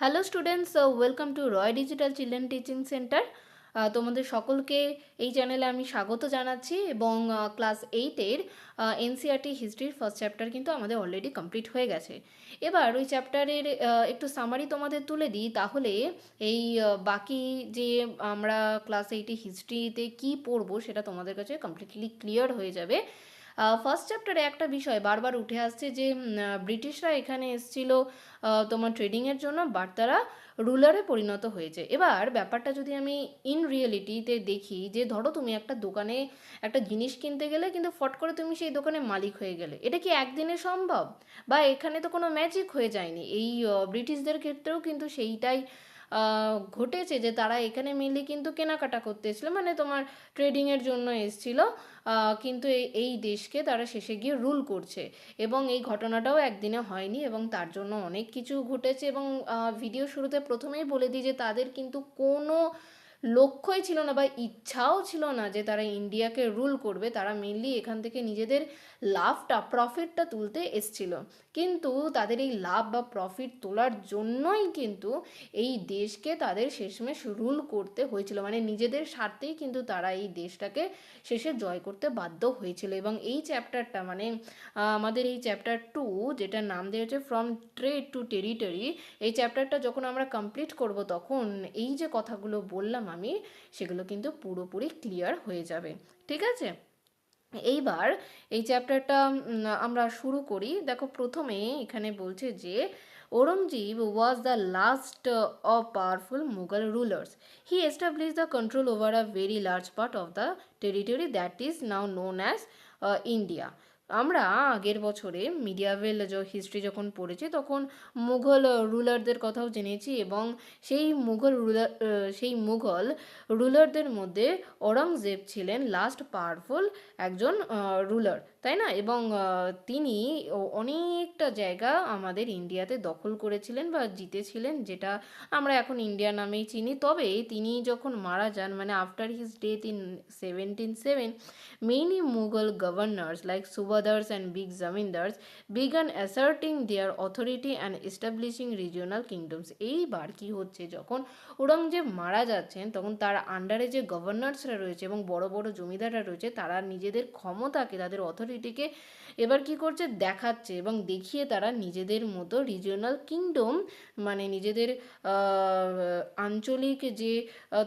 Hello students, welcome to Roy digital children teaching centre. তোমাদের সকলকে এই চ্যানেলে আমি স্বাগত জানাচ্ছি এবং ক্লাস 8-এর এনসিআরটি হিস্ট্রির ফার্স্ট চ্যাপ্টার কিন্তু আমাদের অলরেডি কমপ্লিট হয়ে গেছে। এবার ওই চ্যাপ্টারের একটু সামারি তোমাদের তুলে দিই, তাহলে এই বাকি যে আমরা ক্লাস 8-এ হিস্ট্রিতে কী পড়বো সেটা তোমাদের কাছে কমপ্লিটলি ক্লিয়ার হয়ে যাবে। ফার্স্ট চ্যাপ্টারে একটা বিষয় বারবার উঠে আসছে যে ব্রিটিশরা এখানে এসেছিল তোমার ট্রেডিংয়ের জন্য, বাট তারা রুলারে পরিণত হয়েছে। এবার ব্যাপারটা যদি আমি ইন রিয়েলিটিতে দেখি, যে ধরো তুমি একটা দোকানে একটা জিনিস কিনতে গেলে কিন্তু ফট করে তুমি সেই দোকানের মালিক হয়ে গেলে, এটা কি একদিনে সম্ভব? বা এখানে তো কোনো ম্যাজিক হয়ে যায়নি। এই ব্রিটিশদের ক্ষেত্রেও কিন্তু সেইটাই ঘটেছে, যে তারা এখানে মেনলি কিন্তু কেনাকাটা করতে এসেছিলো, মানে তোমার ট্রেডিংয়ের জন্য এসেছিল, কিন্তু এই দেশকে তারা শেষে গিয়ে রুল করছে। এবং এই ঘটনাটাও একদিনে হয়নি এবং তার জন্য অনেক কিছু ঘটেছে। এবং ভিডিও শুরুতে প্রথমেই বলে দিই যে তাদের কিন্তু কোনো লক্ষ্যই ছিল না বা ইচ্ছাও ছিল না যে তারা ইন্ডিয়াকে রুল করবে। তারা মেনলি এখান থেকে নিজেদের লাভটা, প্রফিটটা তুলতে এসছিল। কিন্তু তাদের এই লাভ বা প্রফিট তোলার জন্যই কিন্তু এই দেশকে তাদের শেষমেশ রুল করতে হয়েছিল, মানে নিজেদের স্বার্থেই কিন্তু তারা এই দেশটাকে শেষে জয় করতে বাধ্য হয়েছিল। এবং এই চ্যাপ্টারটা মানে আমাদের এই চ্যাপ্টার 2, যেটার নাম দেওয়া হচ্ছে ফ্রম ট্রেড টু টেরিটরি, এই চ্যাপ্টারটা যখন আমরা কমপ্লিট করব তখন এই যে কথাগুলো বললাম আমি, সেগুলো কিন্তু পুরোপুরি ক্লিয়ার হয়ে যাবে। ঠিক আছে, এইবার এই চ্যাপ্টারটা আমরা শুরু করি। দেখো, প্রথমে এখানে বলছে যে Aurangzeb was the last of powerful Mughal rulers. He established the control over a very large part of the territory that is now known as India. আমরা আগের বছরে মিডিয়াভেল হিস্ট্রি যখন পড়েছি তখন মুঘল রুলারদের কথাও জেনেছি, এবং সেই মুঘল রুলারদের মধ্যে ঔরঙ্গজেব ছিলেন লাস্ট পাওয়ারফুল একজন রুলার, তাই না? এবং তিনি অনেকটা জায়গা আমাদের ইন্ডিয়াতে দখল করেছিলেন বা জিতেছিলেন, যেটা আমরা এখন ইন্ডিয়া নামেই চিনি। তবে তিনি যখন মারা যান, মানে after his death in 1707, many Mughal governors like Subadars and big zamindars began asserting their authority and establishing regional kingdoms. এইবার কি হচ্ছে, যখন ঔরঙ্গজেব মারা যাচ্ছেন তখন তার আন্ডারে যে গভর্নর্সরা রয়েছে এবং বড় বড় জমিদাররা রয়েছে, তারা নিজেদের ক্ষমতাকে, তাদের অথরিটিকে এবার কি করছে দেখাচ্ছে, এবং দেখিয়ে তারা নিজেদের মতো রিজিওনাল কিংডম, মানে নিজেদের আঞ্চলিক যে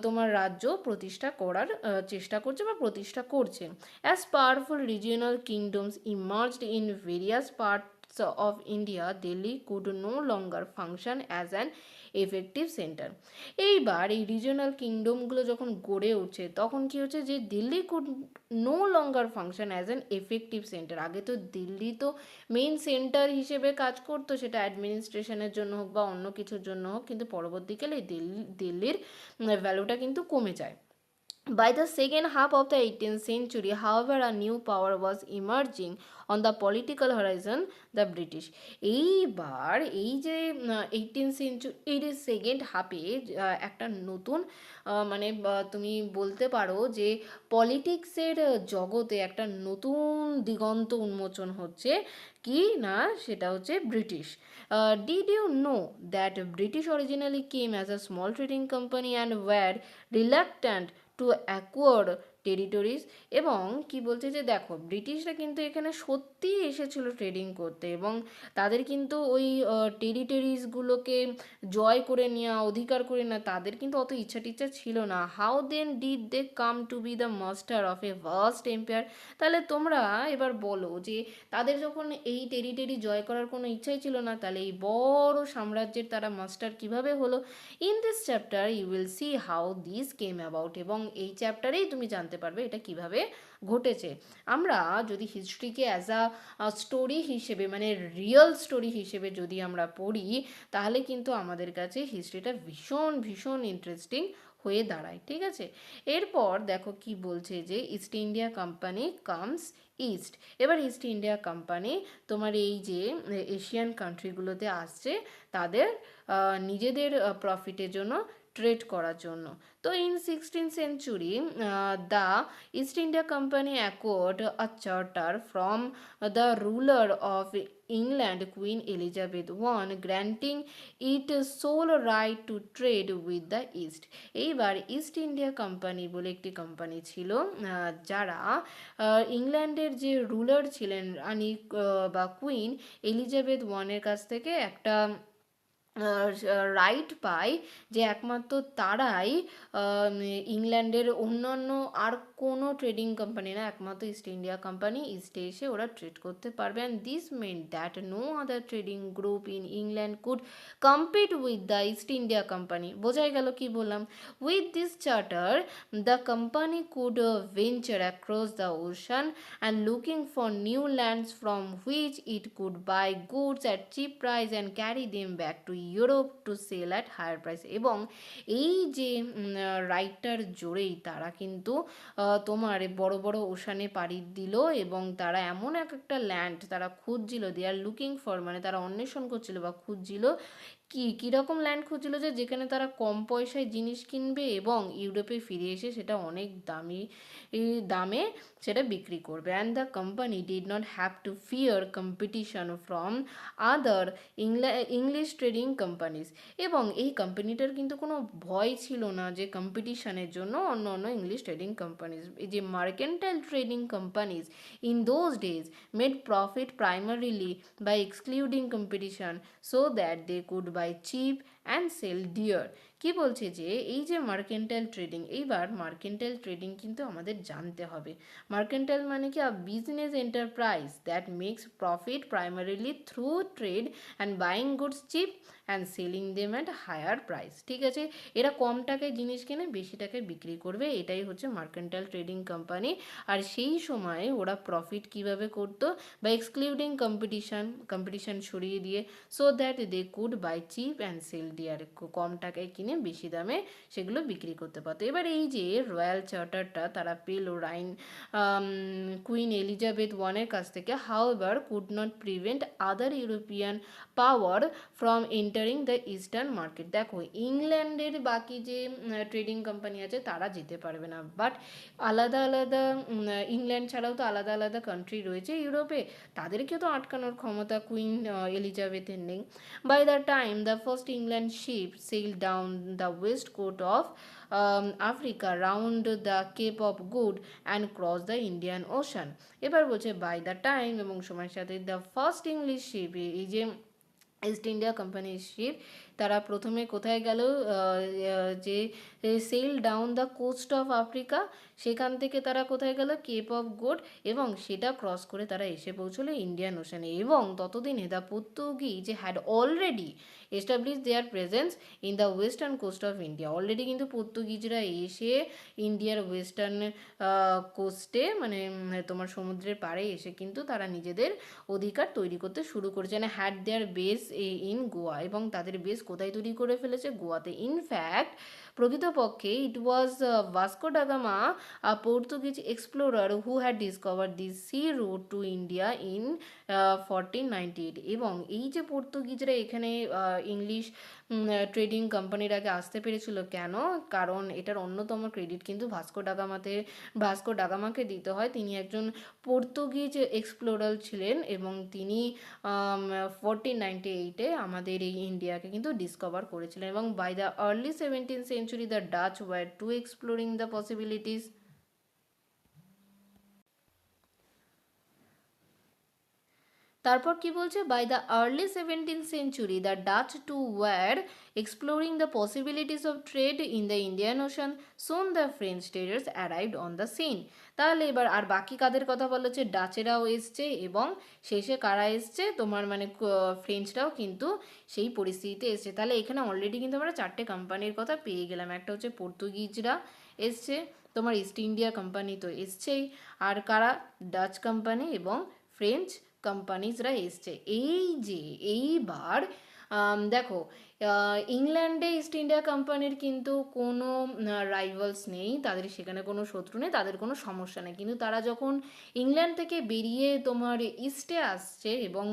তোমার রাজ্য প্রতিষ্ঠা করার চেষ্টা করছে বা প্রতিষ্ঠা করছে। As powerful regional kingdoms emerged in various parts of India, Delhi could no longer function as an effective centre. এইবার এই রিজিওনাল কিংডমগুলো যখন গড়ে উঠছে তখন কি হচ্ছে, যে Delhi could no longer function as an effective centre. আগে তো দিল্লি তো মেইন সেন্টার হিসেবে কাজ করতো, সেটা অ্যাডমিনিস্ট্রেশনের জন্য হোক বা অন্য কিছুর জন্য হোক, কিন্তু পরবর্তীকালে দিল্লির ভ্যালুটা কিন্তু কমে যায়। By the second half of the 18th century, however, a new power was emerging on the political horizon, the British. এইবার এই যে 18th সেঞ্চুরির সেকেন্ড হাফে একটা নতুন মানে তুমি বলতে পারো যে পলিটিক্সের জগতে একটা নতুন দিগন্ত উন্মোচন হচ্ছে, কি না সেটা হচ্ছে British. Did you know that British originally came as a small trading company and were reluctant to acquire territories? এবং কি বলছে যে দেখো, ব্রিটিশরা কিন্তু এখানে সত্যিই এসেছিল ট্রেডিং করতে, এবং তাদের কিন্তু ওই টেরিটরিজগুলোকে জয় করে নেওয়া, অধিকার করে নেওয়া, তাদের কিন্তু অত ইচ্ছা টিচ্ছা ছিল না। How then did they come to be the master of a vast empire? তাহলে তোমরা এবার বলো যে তাদের যখন এই টেরিটরি জয় করার কোনো ইচ্ছাই ছিল না, তাহলে এই বড় সাম্রাজ্যের তারা মাস্টার কিভাবে হলো? In this chapter you will see how this came about, এবং এই চ্যাপ্টারেই তুমি জানতে পারবে এটা কিভাবে ঘটেছে। আমরা যদি হিস্ট্রিকে অ্যাজ আ স্টোরি হিসেবে, মানে রিয়েল স্টোরি হিসেবে যদি আমরা পড়ি, তাহলে কিন্তু আমাদের কাছে হিস্ট্রিটা ভীষণ ভীষণ ইন্টারেস্টিং হয়ে দাঁড়ায়। ঠিক আছে, এরপর দেখো কি বলছে, যে east India company comes east. এবার ইস্ট ইন্ডিয়া কোম্পানি তোমার এই যে এশিয়ান কান্ট্রিগুলোতে আসছে তাদের নিজেদের প্রফিটের জন্য, ট্রেড করার জন্য। তো in 16th century the East India company acquired a charter from the ruler of England Queen Elizabeth I, granting it sole right to trade with the East. এইবার ইস্ট ইন্ডিয়া কোম্পানি বলে একটি company ছিল, যারা ইংল্যান্ডের যে ruler ছিলেন রানী বা queen Elizabeth ওয়ানের কাছ থেকে একটা রাইট পায় যে একমাত্র তারাই ইংল্যান্ডের অন্যান্য আর কোনো ট্রেডিং কোম্পানি না, একমাত্র ইস্ট ইন্ডিয়া কোম্পানি ইস্টে এসে ওরা ট্রেড করতে পারবে। And this meant that no other trading group in England could compete with the East India Company. বোঝাই গেল কি বললাম? With this charter the company could venture across the ocean and looking for new lands from which it could buy goods at cheap price and carry them back to Europe to sell at higher price. এবং এই যে রাইটটার জোরেই তারা কিন্তু তোমার বড় বড় Oshane পাড়ি দিল এবং তারা এমন একটা ল্যান্ড তারা খুঁজছিল, দে আর লুকিং ফর, মানে তারা অন্বেষণ করছিল বা খুঁজছিল কীরকম ল্যান্ড খুঁজছিল যে যেখানে তারা কম পয়সায় জিনিস কিনবে এবং ইউরোপে ফিরে এসে সেটা অনেক দামে সেটা বিক্রি করবে। And the company did not have to fear competition from other English trading companies. এবং এই কোম্পানিটার কিন্তু কোনো ভয় ছিল না যে কম্পিটিশনের জন্য অন্য অন্য ইংলিশ ট্রেডিং কোম্পানিজ। এই যে mercantile trading companies in those days made profit primarily by excluding competition so that they could buy cheap and sell dear. কি বলছে যে এই যে মার্কেন্টাইল ট্রেডিং, এইবার মার্কেন্টাইল ট্রেডিং কিন্তু আমাদের জানতে হবে। মার্কেন্টাইল মানে কি? A business enterprise that makes profit primarily through trade and buying goods cheap and selling them at higher price. ঠিক আছে, এরা কম টাকায় জিনিস কিনে বেশি টাকায় বিক্রি করবে, এটাই হচ্ছে মার্কেন্টাইল ট্রেডিং কোম্পানি। আর সেই সময়ে ওরা প্রফিট কিভাবে করতো? বা এক্সক্লুডিং কম্পিটিশন সরিয়ে দিয়ে, so that they could buy cheap and sell dear, কম টাকায় কিনে বেশি দামে সেগুলো বিক্রি করতে পারতো। এবার এই যে রয়্যাল চার্টারটা তারা পেল কুইন এলিজাবেথ ওয়ানের কাছ থেকে, however could not prevent other European power from entering the eastern market. দেখো ইংল্যান্ডের বাকি যে ট্রেডিং কোম্পানি আছে তারা যেতে পারবে না, বাট আলাদা আলাদা ইংল্যান্ড ছাড়াও তো আলাদা আলাদা কান্ট্রি রয়েছে ইউরোপে, তাদেরকে তো আটকানোর ক্ষমতা কুইন এলিজাবেথের নেই। By the time the first England ship sail down the west coast of Africa round the Cape of Good and cross the Indian Ocean. এবার বলছে বাই দ্য টাইম, এবং সময়ের সাথে দ্য ফার্স্ট ইংলিশ শিপ, এই যে east India কোম্পানির sheep, তারা প্রথমে কোথায় গেল? যে sail down the coast of Africa, সেখান থেকে তারা কোথায় গেল? কেপ অফ গুড, এবং সেটা ক্রস করে তারা এসে পৌঁছলো ইন্ডিয়ান ওশানে। এবং ততদিনে the Portuguese had already establish their presence in the western coast of India. Already কিন্তু পর্তুগিজরা এসে ইন্ডিয়ার ওয়েস্টার্ন কোস্টে, মানে তোমার সমুদ্রের পাড়ে এসে কিন্তু তারা নিজেদের অধিকার তৈরি করতে শুরু করেছে। মানে had their base in Goa, এবং তাদের বেস কোথায় তৈরি করে ফেলেছে? গোয়াতে। ইনফ্যাক্ট প্রকৃতপক্ষে it was Vasco da Gama, a Portuguese explorer who had discover the sea route to India in 1498। এবং এই যে পর্তুগিজরা এখানে ইংলিশ ট্রেডিং কোম্পানির আগে আসতে পেরেছিল কেন? কারণ এটার অন্যতম ক্রেডিট কিন্তু ভাস্কো ডা গামাকে দিতে হয়। তিনি একজন পর্তুগিজ এক্সপ্লোরার ছিলেন এবং তিনি 1498-এ আমাদের এই ইন্ডিয়াকে কিন্তু ডিসকভার করেছিলেন। এবং by the early 17th century the Dutch were to exploring the possibilities. তারপর কি বলছে? By the early 17th century the Dutch to were exploring the possibilities of trade in the Indian Ocean, soon the French traders arrived on the scene. তাহলে এবার আর বাকি কাদের কথা বলা হচ্ছে? ডাচেরাও এসছে, এবং শেষে কারা এসছে? তোমার মানে ফ্রেঞ্চরাও কিন্তু সেই পরিস্থিতিতে এসছে। তাহলে এখানে অলরেডি কিন্তু আমরা 4টে কোম্পানির কথা পেয়ে গেলাম। একটা হচ্ছে পর্তুগিজরা এসছে, তোমার ইস্ট ইন্ডিয়া কোম্পানি তো এসছেই, আর কারা? ডাচ কোম্পানি এবং ফ্রেঞ্চ কোম্পানিজরা এসছে। এই যে এইবার দেখো ইংল্যান্ডে ইস্ট ইন্ডিয়া কোম্পানির কিন্তু কোনো রাইভালস নেই, তাদের সেখানে কোনো শত্রু নেই, তাদের কোনো সমস্যা নেই। কিন্তু তারা যখন ইংল্যান্ড থেকে বেরিয়ে তোমার ইস্টে আসছে এবং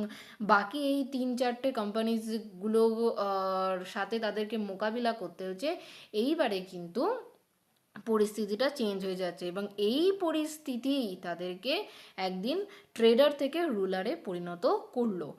বাকি এই 3-4টে কোম্পানিজগুলো সাথে তাদেরকে মোকাবিলা করতে হচ্ছে, এইবারে কিন্তু পরিস্থিতিটা চেঞ্জ হয়ে যাচ্ছে, এবং এই পরিস্থিতি তাদেরকে একদিন ট্রেডার থেকে রুলারে পরিণত করলো।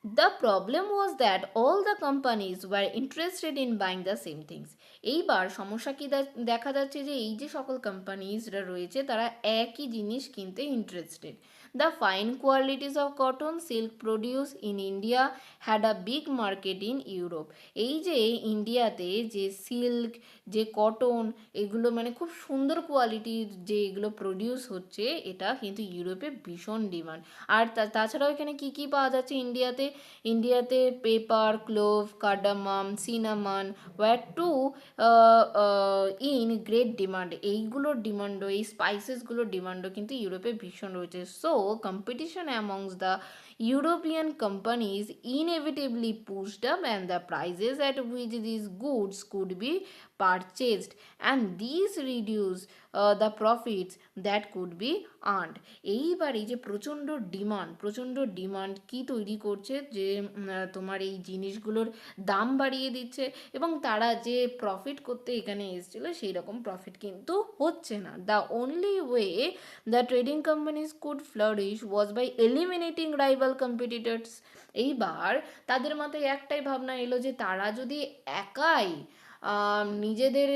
The problem was that all the companies were interested in buying the same things. এইবার সমস্যা কি দেখা যাচ্ছে যে এই যে সকল কোম্পানিজরা রয়েছে তারা একই জিনিস কিনতে interested. The fine qualities of cotton silk produce in India had a big market in Europe. এই যে ইন্ডিয়াতে যে সিল্ক, যে কটন, এগুলো মানে খুব সুন্দর কোয়ালিটির যে এগুলো প্রডিউস হচ্ছে, এটা কিন্তু ইউরোপে ভীষণ ডিমান্ড। আর তাছাড়াও এখানে কি কি পাওয়া যাচ্ছে ইন্ডিয়াতে? ইন্ডিয়াতে pepper, clove, cardamom, cinnamon were too in great demand. এইগুলোর ডিমান্ডও, এই স্পাইসেসগুলোর ডিমান্ডও কিন্তু ইউরোপে ভীষণ রয়েছে। So competition amongst the European companies inevitably pushed up and the prices at which these goods could be purchased, and these reduce the profits that could be earned. এইবার এই যে প্রচণ্ড ডিমান্ড কি তৈরি করছে, যে তোমার এই জিনিসগুলোর দাম বাড়িয়ে দিচ্ছে, এবং তারা যে প্রফিট করতে এখানে এসেছিল সেই রকম প্রফিট কিন্তু হচ্ছে না। The only way the trading companies could flourish was by eliminating rival competitors. এইবার তাদের মাথায় একটাই ভাবনা এলো যে তারা যদি একাই নিজেদের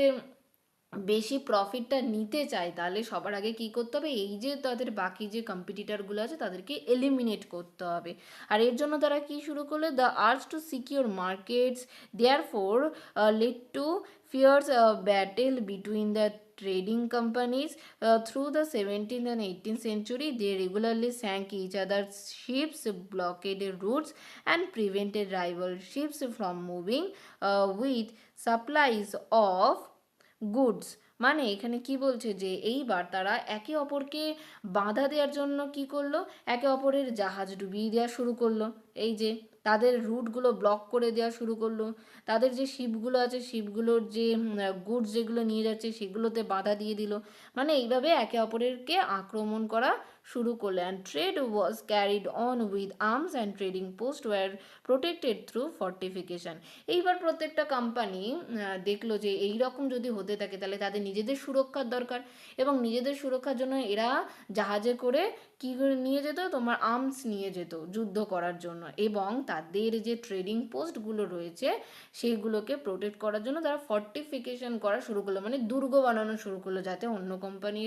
বেশি প্রফিটটা নিতে চায়, তাহলে সবার আগে কী করতে হবে, এই যে তাদের বাকি যে কম্পিটিটারগুলো আছে তাদেরকে এলিমিনেট করতে হবে। আর এর জন্য তারা কি শুরু করলো, the urge to secure markets therefore lead to fierce battle between the trading companies. Through the 17th and 18th century, they regularly sank each other's ships, blockaded routes, and prevented rival ships from moving with supplies of goods. মানে এখানে কি বলছে যে এইবার তারা একে অপরকে বাধা দেওয়ার জন্য কি করলো, একে অপরের জাহাজ ডুবিয়ে দেওয়া শুরু করলো, এই যে তাদের রুটগুলো ব্লক করে দেওয়া শুরু করলো, তাদের যে শিপগুলো আছে শিপগুলোর যে গুডস যেগুলো নিয়ে যাচ্ছে সেগুলোতে বাধা দিয়ে দিল। মানে এইভাবে একে অপরেরকে আক্রমণ করা শুরু করলো। And trade was carried on with arms and trading post were protected through fortification. এইবার প্রত্যেকটা কোম্পানি দেখলো যে এই রকম যদি হতে থাকে তাহলে তাদের নিজেদের সুরক্ষার দরকার, এবং নিজেদের সুরক্ষার জন্য এরা জাহাজে করে কী করে নিয়ে যেত, তোমার আর্মস নিয়ে যেত যুদ্ধ করার জন্য, এবং তাদের যে ট্রেডিং পোস্টগুলো রয়েছে সেইগুলোকে প্রোটেক্ট করার জন্য তারা ফর্টিফিকেশন করা শুরু করলো, মানে দুর্গ বানানো শুরু করলো, যাতে অন্য কোম্পানি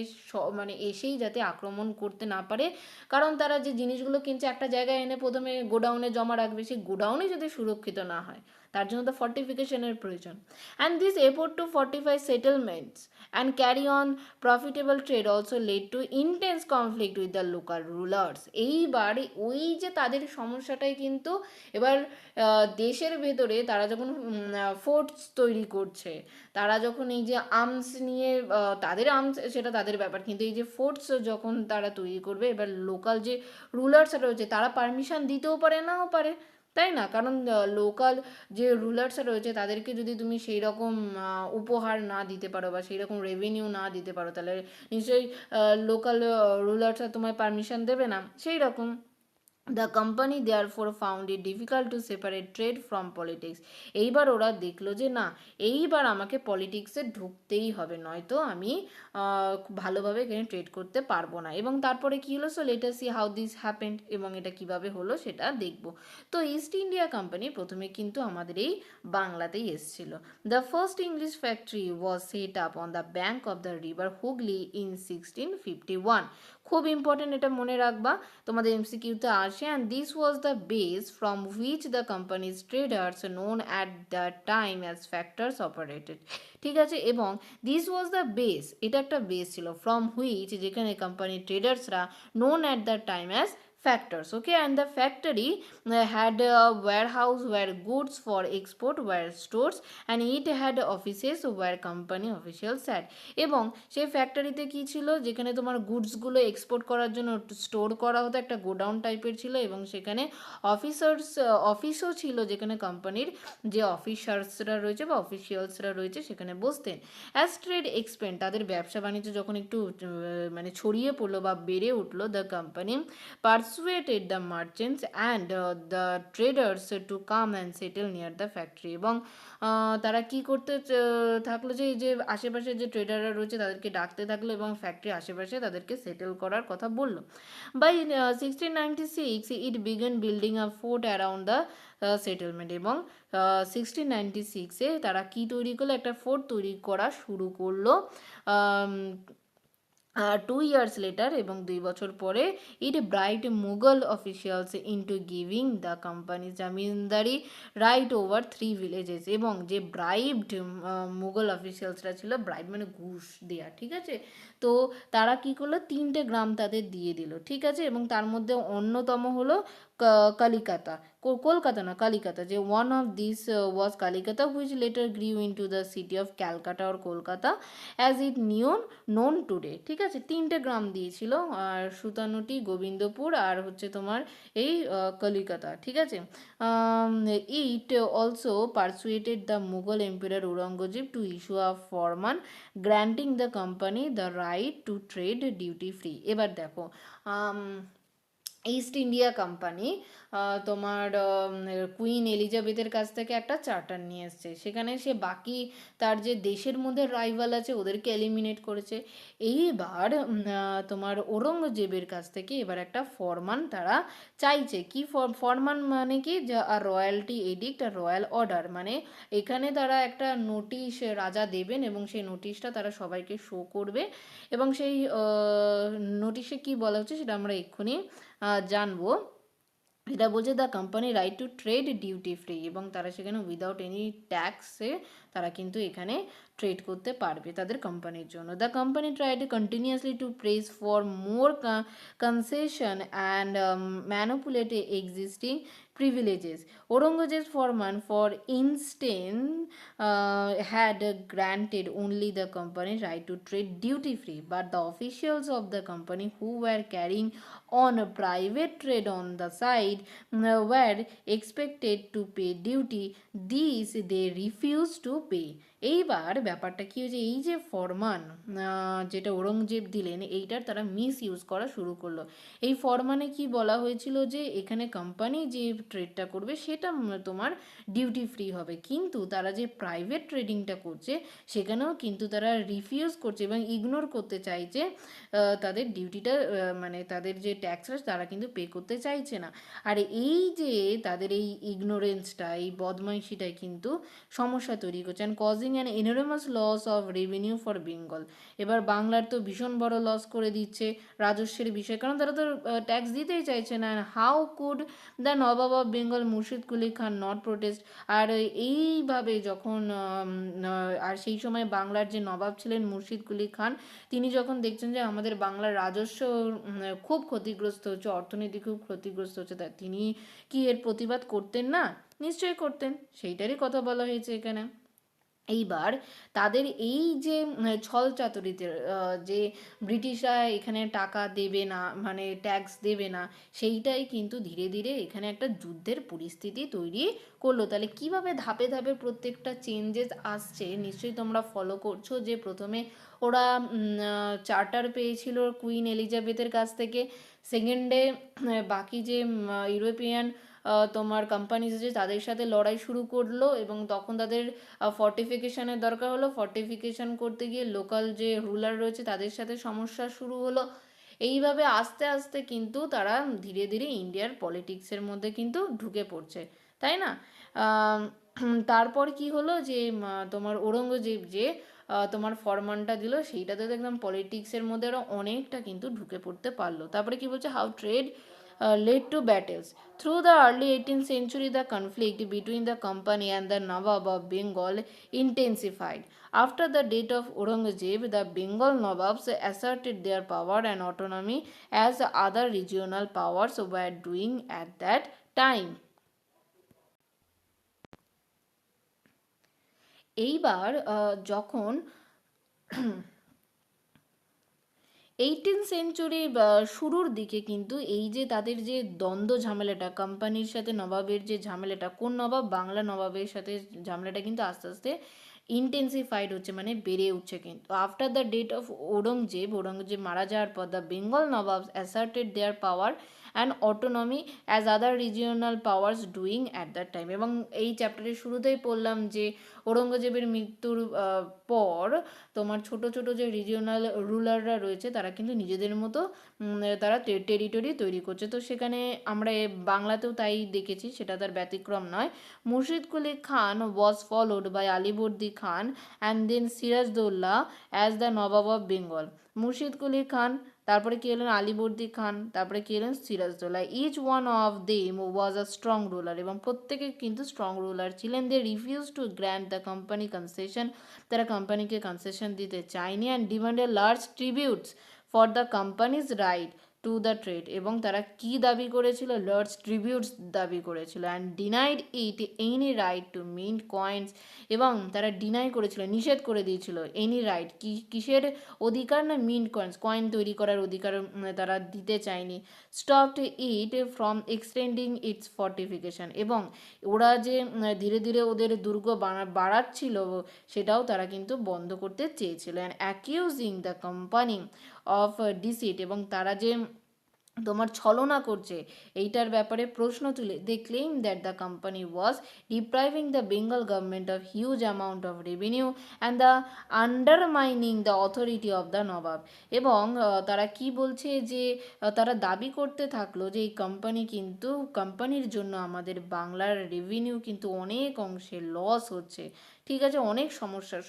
মানে এসেই যাতে আক্রমণ করতে না পারে। কারণ তারা যে জিনিসগুলো কিনছে একটা জায়গায় এনে প্রথমে গোডাউনে জমা রাখবে, সেই গোডাউনে যদি সুরক্ষিত না হয়, তার জন্য তো ফর্টিফিকেশনের প্রয়োজন। And this effort to fortify settlements and carry on profitable trade also led to intense conflict with the local rulers. এইবার ওই যে তাদের সমস্যাটাই কিন্তু এবার দেশের ভেতরে তারা যখন ফোর্টস তৈরি করছে, তারা যখন এই যে আর্মস নিয়ে, তাদের আর্মস সেটা তাদের ব্যাপার, কিন্তু এই যে ফোর্টস যখন তারা তৈরি করবে, এবার লোকাল যে রুলার্সরা রয়েছে তারা পারমিশন দিতেও পারে, নাও পারে, তাই না? কারণ লোকাল যে রুলার্সরা রয়েছে তাদেরকে যদি তুমি সেই রকম উপহার না দিতে পারো বা সেই রকম রেভিনিউ না দিতে পারো, তাহলে নিশ্চয়ই লোকাল রুলার্সরা তোমায় পারমিশন দেবে না। সেই রকম the company therefore found it difficult to separate trade from politics. এইবার ওরা দেখলো যে না, এইবার আমাকে পলিটিক্সে ঢুকতেই হবে, নয়তো আমি ভালোভাবে এখানে ট্রেড করতে পারবো না। এবং তারপরে কী হলো, so let us see how this happened, এবং এটা কিভাবে হলো সেটা দেখব। তো ইস্ট ইন্ডিয়া কোম্পানি প্রথমে কিন্তু আমাদের এই বাংলাতেই এসেছিল। The first English factory was set up on the bank of the river Hooghly in 1651। খুব ইম্পর্টেন্ট, এটা মনে রাখবা, তোমাদের এমসিকিউতে আসে। And this was the base form which the companies traders known at the time as factors operated. ঠিক আছে, এবং দিস ওয়াজ দ্য বেস, এটা একটা বেস ছিল, ফ্রম হুইচ যেখানে কোম্পানি ট্রেডার্সরা known at the time as factors. Okay, and the factory had a warehouse where goods for export were stores, and it had offices where company officials sat. এবং সেই ফ্যাক্টরিতে কি ছিল, যেখানে তোমার গুডসগুলো এক্সপোর্ট করার জন্য স্টোর করা হতো, একটা গোডাউন টাইপের ছিল, এবং সেখানে অফিসও ছিল, যেখানে কোম্পানির যে অফিসার্সরা রয়েছে বা অফিসিয়ালসরা রয়েছে সেখানে বসতেন। অ্যাজ ট্রেড এক্সপেন্ড, তাদের ব্যবসা বাণিজ্য যখন একটু মানে ছড়িয়ে পড়লো বা বেড়ে উঠলো, the company pers persuaded the merchants and the traders to come and settle near the factory, এবং তারা কি করতে থাকলো যে এই যে আশেপাশে যে ট্রেডাররা রয়েছে তাদেরকে ডাকতে থাকলো এবং ফ্যাক্টরির আশেপাশে তাদেরকে সেটেল করার কথা বললো। By 1696 it began building a fort around the settlement, এবং 1696-এ তারা কি তৈরি করলো, একটা ফোর্ট তৈরি করা শুরু করলো। 2 years later, এবং 2 বছর পরে, it bribed Mughal officials into giving the company zamindari right over 3 villages, এবং যে ব্রাইবড মুঘল অফিসিয়ালসরা ছিল, ব্রাইব মানে ঘুষ দেয়া, ঠিক আছে, তো তারা কি করলো, 3টে গ্রাম তাদের দিয়ে দিল, ঠিক আছে, এবং তার মধ্যে অন্যতম হলো কালিকাতা, কলকাতা না কালিকাতা, যে one of this was Kalikata which later grew into the city of Calcutta or Kolkata as it known today, ঠিক আছে, 3টে গ্রাম দিয়েছিল, আর সুতানুটি, গোবিন্দপুর, আর হচ্ছে তোমার এই কলিকাতা, ঠিক আছে। It also persuaded the Mughal empire Aurangzeb to issue a farman granting the company the right to trade duty free. এবার দেখো, ইস্ট ইন্ডিয়া কোম্পানি তোমার কুইন এলিজাবেথের কাছ থেকে একটা চার্টার নিয়ে এসছে, সেখানে সে বাকি তার যে দেশের মধ্যে রাইভাল আছে ওদেরকে এলিমিনেট করেছে। এইবার তোমার ঔরঙ্গজেবের কাছ থেকে এবার একটা ফরমান তারা চাইছে, কি ফরমান মানে কি, আর রয়্যালটি এডিক্ট আর রয়্যাল অর্ডার, মানে এখানে তারা একটা নোটিশ রাজা দেবেন এবং সেই নোটিশটা তারা সবাইকে শো করবে, এবং সেই নোটিশে কি বলা হচ্ছে সেটা আমরা এক্ষুনি জানবো। এটা বলছে the company right to trade duty free, এবং তারা সেখানে উইদাউট এনি ট্যাক্সে তারা কিন্তু এখানে ট্রেড করতে পারবে তাদের কোম্পানির জন্য। The company tried continuously to press for more concession and manipulate existing privileges. Aurangzeb's foreman, for instance, had granted only the company right to trade duty free, but the officials of the company who were carrying on a private trade on the side were expected to pay duty. These they refused to pay. এইবার ব্যাপারটা কি হয়েছে, এই যে ফরমান যেটা ঔরঙ্গজেব দিলেন এইটার তারা মিস ইউজ করা শুরু করলো। এই ফরমানে কি বলা হয়েছিল যে এখানে কোম্পানি যে ট্রেডটা করবে সেটা তোমার ডিউটি ফ্রি হবে, কিন্তু তারা যে প্রাইভেট ট্রেডিংটা করছে সেখানেও কিন্তু তারা রিফিউজ করছে এবং ইগনোর করতে চাইছে তাদের ডিউটিটা, মানে তাদের যে ট্যাক্সটা তারা কিন্তু পে করতে চাইছে না। আর এই যে তাদের এই ইগনোরেন্সটা, এই বদমাইশিটাই কিন্তু সমস্যা তৈরি করছে, and causing an enormous loss of revenue for Bengal. এবার বাংলার তো ভীষণ বড় লস করে দিচ্ছে রাজস্বের বিষয়, কারণ তারা তো ট্যাক্স দিতেই চাইছে না। How could the nawab of Bengal Murshid Quli Khan not protest. আর এইভাবে যখন আর সেই সময় বাংলার যে নবাব ছিলেন মুর্শিদ কুলি খান, তিনি যখন দেখছেন যে আমাদের বাংলার রাজস্ব খুব ক্ষতিগ্রস্ত হচ্ছে, অর্থনীতি খুব ক্ষতিগ্রস্ত হচ্ছে, তা তিনি কি এর প্রতিবাদ করতেন না? নিশ্চয়ই করতেন, সেইটারই কথা বলা হয়েছে এখানে। এইবার তাদের এই যে ছল চাতুরিতে যে ব্রিটিশরা এখানে টাকা দেবে না, মানে ট্যাক্স দেবে না, সেইটাই কিন্তু ধীরে ধীরে এখানে একটা যুদ্ধের পরিস্থিতি তৈরি করলো। তাহলে কিভাবে ধাপে ধাপে প্রত্যেকটা চেঞ্জেস আসছে নিশ্চয়ই তোমরা ফলো করছো, যে প্রথমে ওরা চার্টার পেয়েছিল কুইন এলিজাবেথের কাছ থেকে, সেকেন্ডে বাকি যে ইউরোপিয়ান তোমার কোম্পানিজ আছে তাদের সাথে লড়াই শুরু করলো, এবং তখন তাদের ফর্টিফিকেশনের দরকার হলো, ফর্টিফিকেশন করতে গিয়ে লোকাল যে রুলার রয়েছে তাদের সাথে সমস্যা শুরু হলো। এইভাবে আস্তে আস্তে কিন্তু তারা ধীরে ধীরে ইন্ডিয়ার পলিটিক্সের মধ্যে কিন্তু ঢুকে পড়ছে, তাই না? তারপর কি হলো যে তোমার ঔরঙ্গজেব যে তোমার ফরমানটা দিল সেইটাতে একদম পলিটিক্সের মধ্যে আরও অনেকটা কিন্তু ঢুকে পড়তে পারলো। তারপরে কি বলছে, how trade led to battles. Through the early 18th century, the conflict between the company and the Nawab of Bengal intensified. After the death of Aurangzeb, the Bengal Nawabs asserted their power and autonomy as other regional powers were doing at that time. এইবার যখন 18th সেঞ্চুরির শুরুর দিকে কিন্তু এই যে তাদের যে দ্বন্দ্ব ঝামেলাটা, কোম্পানির সাথে নবাবের যে ঝামেলাটা, কোন নবাব, বাংলা নবাবের সাথে ঝামেলাটা কিন্তু আস্তে আস্তে ইন্টেন্সিফাইড হচ্ছে, মানে বেড়ে উঠছে। কিন্তু after the date of Aurangzeb মারা যাওয়ার পর the Bengal nawabs asserted their power and autonomy as other regional powers doing at that time. এবং এই চ্যাপ্টারের শুরুতেই পড়লাম যে ঔরঙ্গজেবের মৃত্যুর পর তোমার ছোট ছোট যে রিজিওনাল রুলাররা রয়েছে তারা কিন্তু নিজেদের মতো তারা টেরিটরি তৈরি করছে। তো সেখানে আমরা বাংলাতেও তাই দেখেছি, সেটা তার ব্যতিক্রম নয়। Murshid Quli Khan was followed by Alivardi Khan and then Sirajuddaulah as the nawab of Bengal. Murshid Quli খান, তারপরে কি এলেন আলিবর্দি খান, তারপরে কি এলেন Sirajuddaulah. Each one of them was a strong ruler, এবং প্রত্যেকে কিন্তু স্ট্রং রুলার ছিলেন। They refuse to grant the company concession, তারা কোম্পানিকে কনসেশন দিতে চায়নি। And demanded large tributes for the companies right to the trade, এবং তারা কি দাবি করেছিল, লার্জ ট্রিবিউটস দাবি করেছিল। And denied it any right to mint coins, এবং তারা ডিনাই করেছিল, নিষেধ করে দিয়েছিল এনি রাইট, কিসের অধিকার না, মিন্ট কয়েন্স, কয়েন তৈরি করার অধিকার তারা দিতে চায়নি। Stopped it from extending it's fortification, এবং ওরা যে ধীরে ধীরে ওদের দুর্গ বাড়াচ্ছিল সেটাও তারা কিন্তু বন্ধ করতে চেয়েছিল। And accusing the company of deceit, এবং তারা যে তোমার ছলনা করছে এইটার ব্যাপারে প্রশ্ন তুলে they claim that the company was depriving the Bengal government of huge amount of revenue and the undermining the authority of the nawab. এবং তারা কি বলছে যে তারা দাবি করতে থাকলো যে এই কোম্পানির জন্য আমাদের বাংলার রেভিনিউ কিন্তু অনেক অংশে লস হচ্ছে। ঠিক আছে, অনেক সমস্যার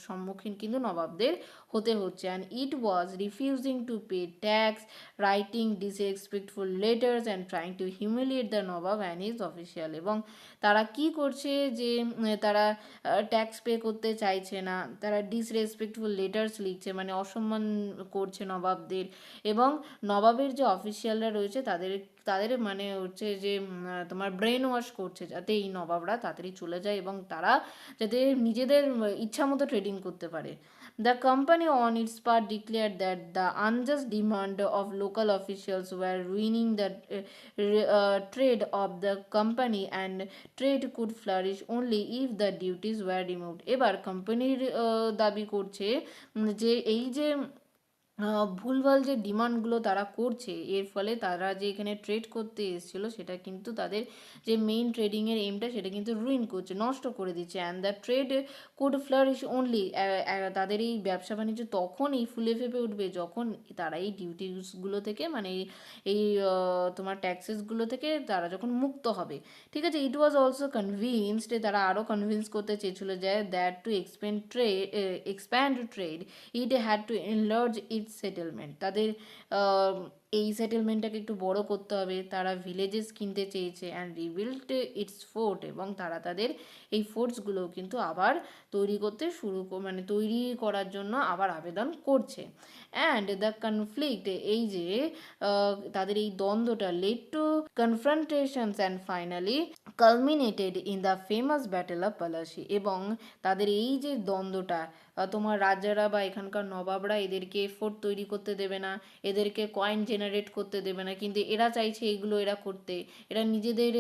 সম্মুখীন কিন্তু নবাবদের হতে হচ্ছে। And it was refusing to pay tax, writing disrespectful letters and trying to humiliate the Nawab and his official. এবং তারা কি করছে যে তারা ট্যাক্স পে করতে চাইছে না, তারা ডিসরেসপেক্টফুল লেটার্স লিখছে, মানে অসম্মান করছে নবাবদের, এবং নবাবের যে অফিসিয়ালরা রয়েছে তাদের তাদের মানে হচ্ছে যে তোমার ব্রেন ওয়াশ করছে, যাতে এই নবাবরা তাড়াতাড়ি চলে যায় এবং তারা যাতে নিজেদের ইচ্ছা মতো ট্রেডিং করতে পারে। The company on its part declared that the unjust demand of local officials were ruining the trade of the company, and trade could flourish only if the duties were removed. এবার কোম্পানির দাবি করছে যে এই যে ভুলভাল যে ডিমান্ডগুলো তারা করছে, এর ফলে তারা যে এখানে ট্রেড করতে এসেছিলো সেটা কিন্তু তাদের যে মেইন ট্রেডিংয়ের এইমটা সেটা কিন্তু রুইন করছে, নষ্ট করে দিচ্ছে। And the trade could flourish only, তাদের এই ব্যবসা বাণিজ্য তখনই ফুলে ফেপে উঠবে যখন তারা এই ডিউটিসগুলো থেকে, মানে এই তোমার ট্যাক্সেসগুলো থেকে তারা যখন মুক্ত হবে। ঠিক আছে, ইট ওয়াজ অলসো কনভিন্সড, তারা আরও কনভিন্স করতে চেয়েছিলো যে that two expand trade it had to enlarge it's settlement, তাদের এই সেটেলমেন্টটাকে একটু বড় করতে হবে। তারা ভিলেজেস কিনতে চেয়েছে অ্যান্ড রিবিল্ড ইটস ফোর্ট, এবং তারা তাদের এই ফোর্টসগুলোও কিন্তু আবার তৈরি করতে মানে তৈরি করার জন্য আবার আবেদন করছে। অ্যান্ড দ্য কনফ্লিক্ট, এই যে তাদের এই দ্বন্দ্বটা led to confrontations and finally culminated in the famous battle of Plassey. এবং তাদের এই যে দ্বন্দ্বটা, তোমার রাজারা বা এখানকার নবাবরা এদেরকে ফোর্ট তৈরি করতে দেবে না, এদেরকে কয়েন জেনারেট করতে দেবে না, কিন্তু এরা চাইছে এগুলো এরা করতে, এরা নিজেদের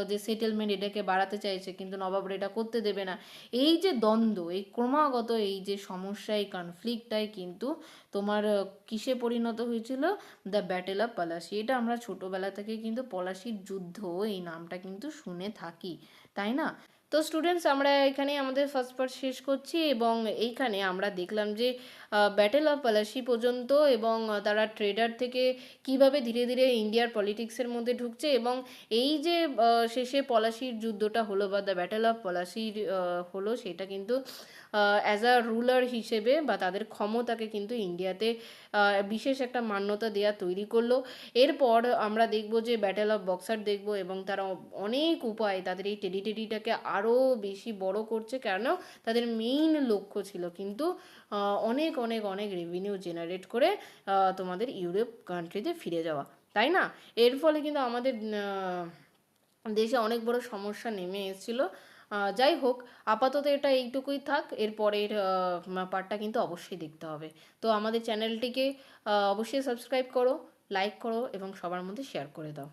যে সেটেলমেন্ট এটাকে বাড়াতে চাইছে, কিন্তু নবাবরা এটা করতে দেবে না। এই যে দ্বন্দ্ব, এই ক্রমাগত এই যে সমস্যা, এই কনফ্লিক্টটাই কিন্তু তোমার কিসে পরিণত হয়েছিল, দ্য ব্যাটেল অফ পলাশি। এটা আমরা ছোটোবেলা থেকে কিন্তু পলাশির যুদ্ধ এই নামটা কিন্তু শুনে থাকি, তাই না? তো স্টুডেন্টস, আমরা এখানে আমাদের ফার্স্ট পার্ট শেষ করছি, এবং এইখানে আমরা দেখলাম যে ব্যাটেল অফ পলাশি পর্যন্ত, এবং তারা ট্রেডার থেকে কিভাবে ধীরে ধীরে ইন্ডিয়ার পলিটিক্সের মধ্যে ঢুকছে, এবং এই যে শেষে পলাশির যুদ্ধটা হলো বা দ্য ব্যাটেল অফ পলাশির হলো, সেটা কিন্তু অ্যাজ আ রুলার হিসেবে বা তাদের ক্ষমতাকে কিন্তু ইন্ডিয়াতে বিশেষ একটা মান্যতা দেওয়া তৈরি করলো। এরপর আমরা দেখব যে ব্যাটেল অফ বক্সার দেখব, এবং তারা অনেক উপায় তাদের এই টেরিটরিটাকে আরও বেশি বড় করছে, কেন তাদের মেইন লক্ষ্য ছিল কিন্তু অনেক অনেক অনেক রেভিনিউ জেনারেট করে তোমাদের ইউরোপ কান্ট্রিতে ফিরে যাওয়া, তাই না? এর ফলে কিন্তু আমাদের দেশে অনেক বড় সমস্যা নেমে এসেছিলো। যাই হোক, আপাতত এটা এইটুকুই থাক, এরপরের পার্টটা কিন্তু অবশ্যই দেখতে হবে। তো আমাদের চ্যানেলটিকে অবশ্যই সাবস্ক্রাইব করো, লাইক করো এবং সবার মধ্যে শেয়ার করে দাও।